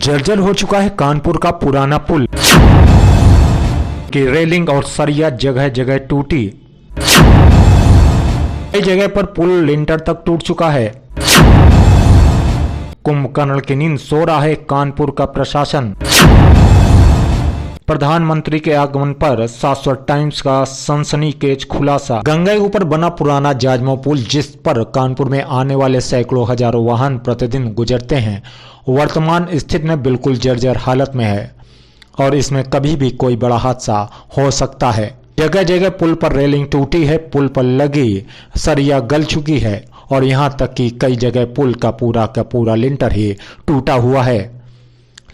जर्जर हो चुका है कानपुर का पुराना पुल की रेलिंग और सरिया जगह जगह टूटी। कई जगह पर पुल लिंटर तक टूट चुका है। कुंभकर्ण की नींद सो रहा है कानपुर का प्रशासन। प्रधानमंत्री के आगमन पर शाश्वत टाइम्स का सनसनीखेज खुलासा। गंगा के ऊपर बना पुराना जाजमऊ पुल, जिस पर कानपुर में आने वाले सैकड़ों हजारों वाहन प्रतिदिन गुजरते हैं, वर्तमान स्थिति में बिल्कुल जर्जर हालत में है और इसमें कभी भी कोई बड़ा हादसा हो सकता है। जगह जगह पुल पर रेलिंग टूटी है, पुल पर लगी सरिया गल चुकी है और यहां तक कि कई जगह पुल का पूरा लिंटर ही टूटा हुआ है।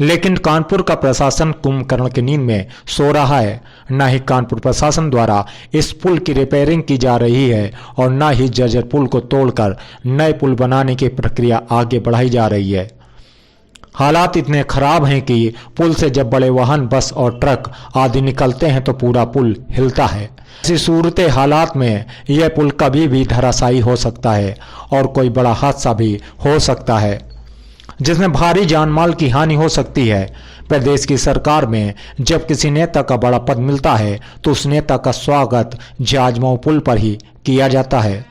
लेकिन कानपुर का प्रशासन कुंभकर्ण की नींद में सो रहा है। न ही कानपुर प्रशासन द्वारा इस पुल की रिपेयरिंग की जा रही है और न ही जर्जर पुल को तोड़कर नए पुल बनाने की प्रक्रिया आगे बढ़ाई जा रही है। हालात इतने खराब हैं कि पुल से जब बड़े वाहन, बस और ट्रक आदि निकलते हैं तो पूरा पुल हिलता है। ऐसी सूरत हालात में यह पुल कभी भी धराशायी हो सकता है और कोई बड़ा हादसा भी हो सकता है, जिसमें भारी जानमाल की हानि हो सकती है। प्रदेश की सरकार में जब किसी नेता का बड़ा पद मिलता है तो उस नेता का स्वागत जाजमऊ पुल पर ही किया जाता है।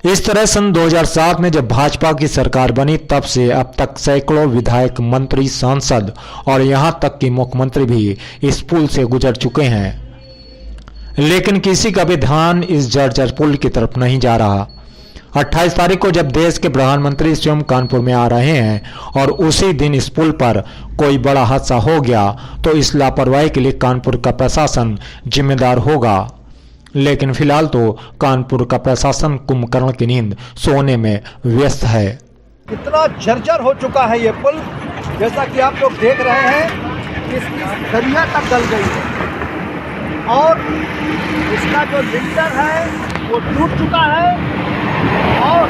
इस तरह सन 2007 में जब भाजपा की सरकार बनी, तब से अब तक सैकड़ों विधायक, मंत्री, सांसद और यहां तक कि मुख्यमंत्री भी इस पुल से गुजर चुके हैं, लेकिन किसी का भी ध्यान इस जर्जर पुल की तरफ नहीं जा रहा। 28 तारीख को जब देश के प्रधानमंत्री स्वयं कानपुर में आ रहे हैं और उसी दिन इस पुल पर कोई बड़ा हादसा हो गया तो इस लापरवाही के लिए कानपुर का प्रशासन जिम्मेदार होगा। लेकिन फिलहाल तो कानपुर का प्रशासन कुंभकर्ण की नींद सोने में व्यस्त है। इतना जर्जर हो चुका है ये पुल, जैसा कि आप लोग देख रहे हैं, इसकी सरिया तक गल गई है और इसका जो लिंटर है वो टूट चुका है और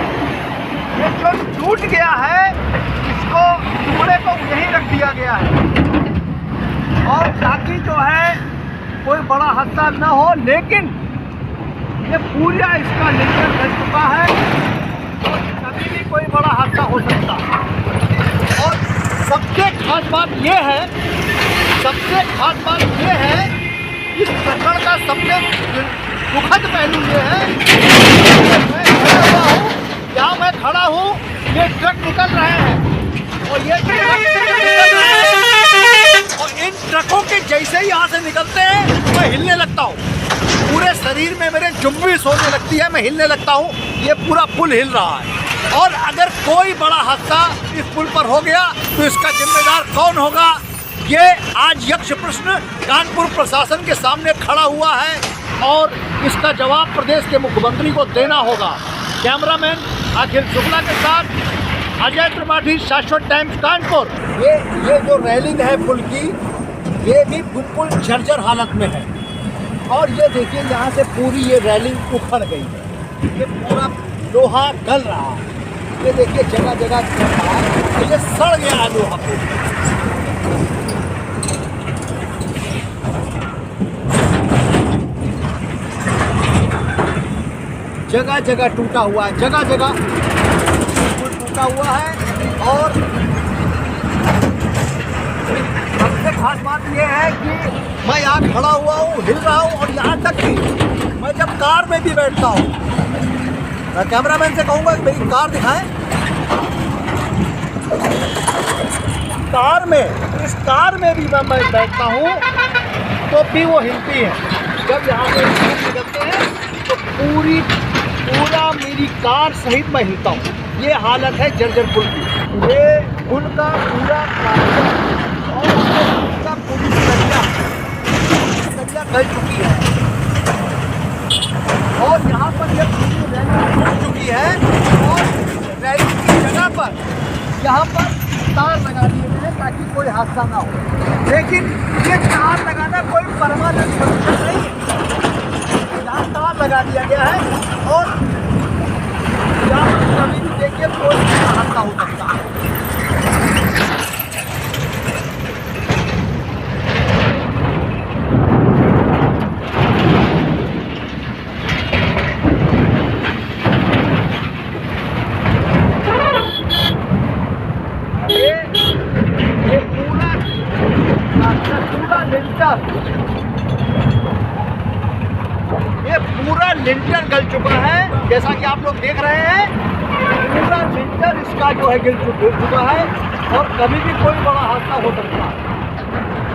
ये जो टूट गया है इसको टुकड़े को यहीं रख दिया गया है और ताकि जो है कोई बड़ा हादसा न हो। लेकिन ये पूरा इसका लिंटर गल चुका है तो कभी भी कोई बड़ा हादसा हो सकता है। और सबसे खास बात ये है, इस प्रकरण का सबसे दुखद पहलू ये है, मैं खड़ा हूँ, ये ट्रक निकल रहे हैं और ये और इन ट्रकों के जैसे ही यहाँ से निकलते हैं मैं हिलने लगता हूँ, पूरे शरीर में मेरे जुम्बिश होने लगती है, मैं हिलने लगता हूँ। ये पूरा पुल हिल रहा है और अगर कोई बड़ा हादसा इस पुल पर हो गया तो इसका जिम्मेदार कौन होगा, ये आज यक्ष प्रश्न कानपुर प्रशासन के सामने खड़ा हुआ है और इसका जवाब प्रदेश के मुख्यमंत्री को देना होगा। कैमरामैन अखिल शुक्ला के साथ अजय त्रिपाठी, शाश्वत टाइम्स, कानपुर। ये जो रेलिंग है पुल की, ये भी बिल्कुल जर्जर हालत में है और ये देखिए यहाँ से पूरी ये रेलिंग उखड़ गई है, ये पूरा लोहा गल रहा है। ये देखिए जगह जगह ये सड़ गया है लोहा पूरा। जगह जगह टूटा हुआ है, जगह जगह टूटा हुआ है और सबसे खास बात यह है कि मैं यहाँ खड़ा हुआ हूँ, हिल रहा हूँ और यहाँ तक कि मैं जब कार में भी बैठता हूँ, मैं कैमरामैन से कहूँगा कि मेरी कार दिखाएं। कार में, इस कार में भी मैं बैठता हूँ तो भी वो हिलती है। जब यहाँ से निकलते हैं तो पूरा मेरी कार सहित मैं हिलता हूँ। ये हालत है जर्जर पुल की। ये पुल का पूरा और उसका पूरी सरिया गल चुकी है और यहाँ पर ये पूरी रेलिंग टूट चुकी है और रेलिंग की जगह पर यहाँ पर तार लगा दिए गए हैं ताकि कोई हादसा ना हो। लेकिन ये तार लगाना कोई परमानेंट सोल्यूशन नहीं है। यहाँ तार लगा दिया गया है और यहाँ पर कभी भी देखिए कोई हादसा हो सकता है। पूरा लिंटर गल चुका है, जैसा कि आप लोग देख रहे हैं। पूरा लिंटर इसका जो है गिर चुका है और कभी भी कोई बड़ा हादसा हो सकता है।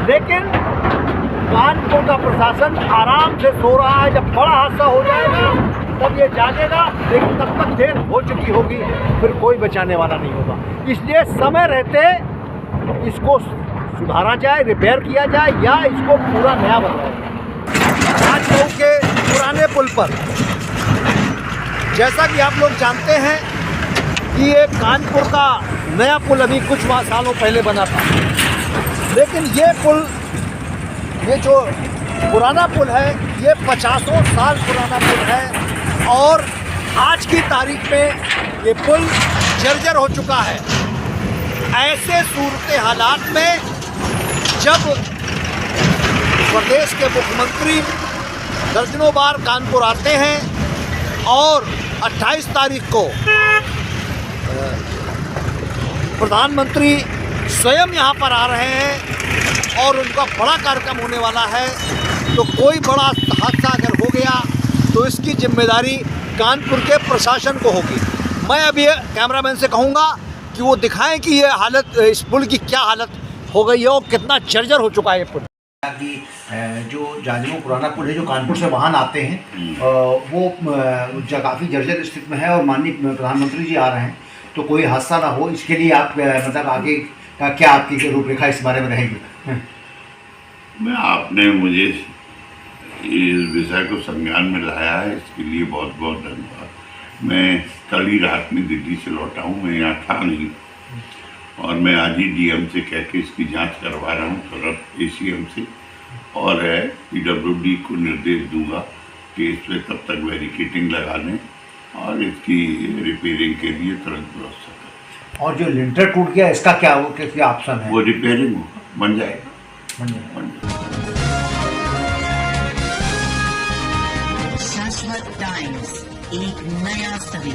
लेकिन कानपुर का प्रशासन आराम से सो रहा है। जब बड़ा हादसा हो जाएगा तब ये जागेगा, लेकिन तब तक देर हो चुकी होगी, फिर कोई बचाने वाला नहीं होगा। इसलिए समय रहते इसको सुधारा जाए, रिपेयर किया जाए या इसको पूरा नया बनाया जाए। राजमऊ के पुराने पुल पर, जैसा कि आप लोग जानते हैं कि ये कानपुर का नया पुल अभी कुछ सालों पहले बना था, लेकिन ये पुल, ये जो पुराना पुल है, ये 50 साल पुराना पुल है और आज की तारीख में ये पुल जर्जर हो चुका है। ऐसे सूरत हालात में जब प्रदेश के मुख्यमंत्री दर्जनों बार कानपुर आते हैं और 28 तारीख को प्रधानमंत्री स्वयं यहाँ पर आ रहे हैं और उनका बड़ा कार्यक्रम होने वाला है, तो कोई बड़ा हादसा अगर हो गया तो इसकी जिम्मेदारी कानपुर के प्रशासन को होगी। मैं अभी कैमरामैन से कहूँगा कि वो दिखाएं कि ये हालत, इस पुल की क्या हालत हो गई है और कितना जर्जर हो चुका है ये पुल। कि जो जाजमऊ पुराना पुल है, जो कानपुर से वाहन आते हैं, वो काफ़ी जर्जर स्थिति में है और माननीय प्रधानमंत्री जी आ रहे हैं, तो कोई हादसा ना हो, इसके लिए आप मतलब आगे का क्या आपकी रूपरेखा इस बारे में रहेगी? मैं आपने मुझे इस विषय को संज्ञान में लाया है, इसके लिए बहुत बहुत धन्यवाद। मैं कल ही रात में दिल्ली से लौटा हूँ, मैं यहाँ था नहीं और मैं आज ही डीएम से कह के इसकी जांच करवा रहा हूँ, तुरंत एसीएम से, और पीडब्ल्यूडी को निर्देश दूंगा कि इस पर तब तक बैरिकेडिंग लगा लें और इसकी रिपेयरिंग के लिए तुरंत व्यवस्था करें। और जो लिंटर टूट गया, इसका क्या वो क्या ऑप्शन है? वो रिपेयरिंग बन जाएगा। शाश्वत टाइम्स, एक नया सवेरा।